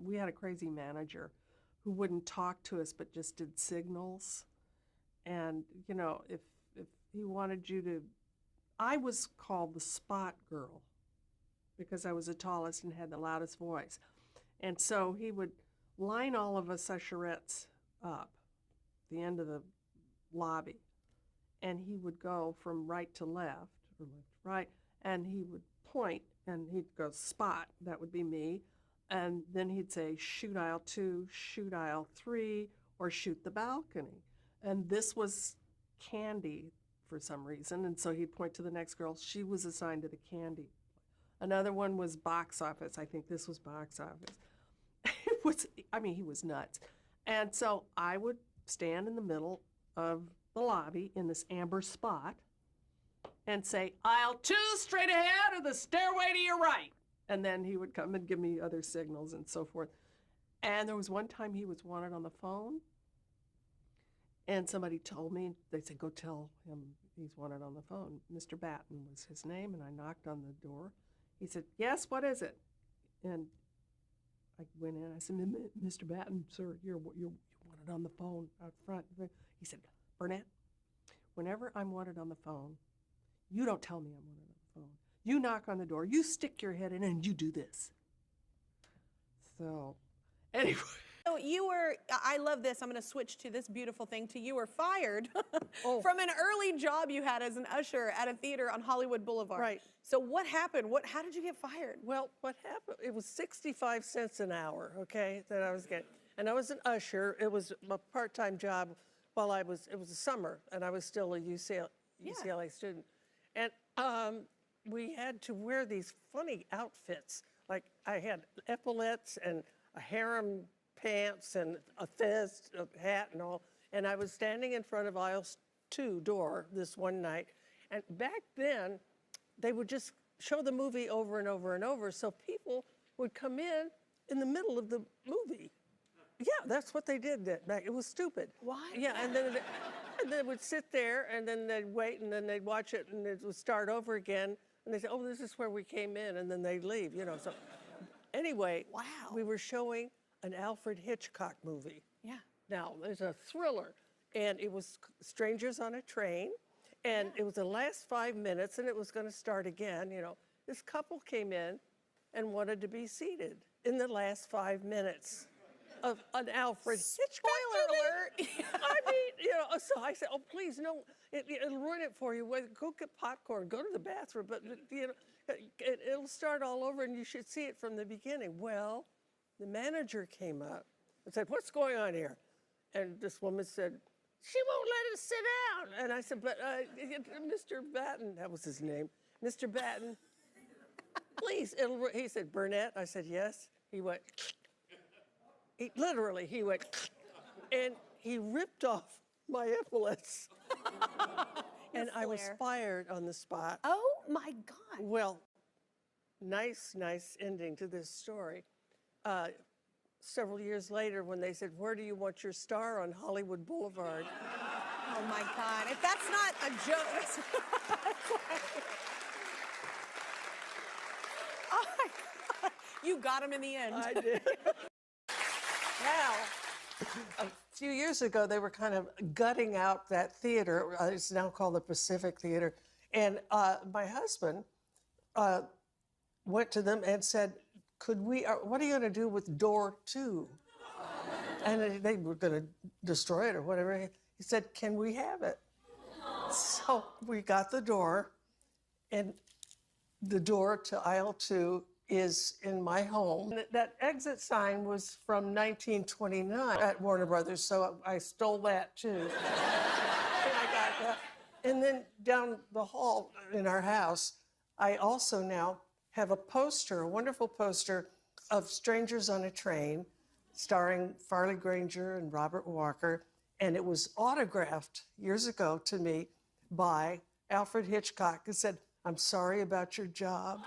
we had a crazy manager who wouldn't talk to us but just did signals. And, you know, if he wanted you to, I was called the spot girl because I was the tallest and had the loudest voice. And so he would line all of us usherettes up at the end of the lobby, and he would go from right to left, or left to right, and he would point, and he'd go spot, that would be me, and then he'd say shoot aisle 2, shoot aisle 3, or shoot the balcony. And this was Candy for some reason, and so he'd point to the next girl. She was assigned to the Candy. Another one was box office. I think this was box office. It was, I mean, he was nuts. And so I would stand in the middle of the lobby in this amber spot and say, aisle 2 straight ahead, or the stairway to your right. And then he would come and give me other signals and so forth. And there was one time he was wanted on the phone, and somebody told me, they said, go tell him he's wanted on the phone. Mr. Batten was his name, and I knocked on the door. He said, yes, what is it? And I went in, I said, Mr. Batten, sir, you're wanted on the phone out front. He said, Burnett, whenever I'm wanted on the phone, you don't tell me I'm wanted on the phone. You knock on the door, you stick your head in, and you do this. So, anyway. So you were, I love this, I'm going to switch to this beautiful thing, you were fired from an early job you had as an usher at a theater on Hollywood Boulevard. Right. So what happened? How did you get fired? Well, what happened, it was 65 cents an hour, okay, that I was getting. And I was an usher. It was a part-time job while it was the summer, and I was still a UCLA student. And we had to wear these funny outfits. Like I had epaulettes and a harem pants and a fez, a hat and all. And I was standing in front of aisle 2 door this one night. And back then, they would just show the movie over and over and over. So people would come in the middle of the movie. Yeah, that's what they did back. It was stupid. Why? Yeah, and then they would sit there, and then they'd wait, and then they'd watch it, and it would start over again. And they'd say, oh, this is where we came in, and then they'd leave, you know. So anyway, wow. We were showing an Alfred Hitchcock movie. Yeah. Now, there's a thriller, and it was Strangers on a Train, and it was the last 5 minutes, and it was going to start again, you know. This couple came in and wanted to be seated in the last 5 minutes of an Alfred Hitchcock movie. Spoiler alert. I mean, you know, so I said, oh, please, no, it'll ruin it for you. Go get popcorn, go to the bathroom, but, you know, it'll start all over, and you should see it from the beginning. Well, the manager came up and said, what's going on here? And this woman said, she won't let us sit down. And I said, but Mr. Batten, that was his name, Mr. Batten, please. He said, Burnett? I said, yes. He went, literally, he went, and he ripped off my epaulets. And I was fired on the spot. Oh, my God. Well, nice ending to this story. Several years later, when they said, where do you want your star on Hollywood Boulevard? Oh, my God. If that's not a joke. Oh, my God. You got him in the end. I did. Now, a few years ago, they were kind of gutting out that theater. It's now called the Pacific Theater. And my husband went to them and said, what are you going to do with door 2? And they were going to destroy it or whatever. He said, can we have it? So we got the door, and the door to aisle 2 is in my home. That exit sign was from 1929 at Warner Brothers, so I stole that too. And I got that. And then down the hall in our house, I also now have a poster, a wonderful poster of Strangers on a Train, starring Farley Granger and Robert Walker, and it was autographed years ago to me by Alfred Hitchcock, who said, I'm sorry about your job.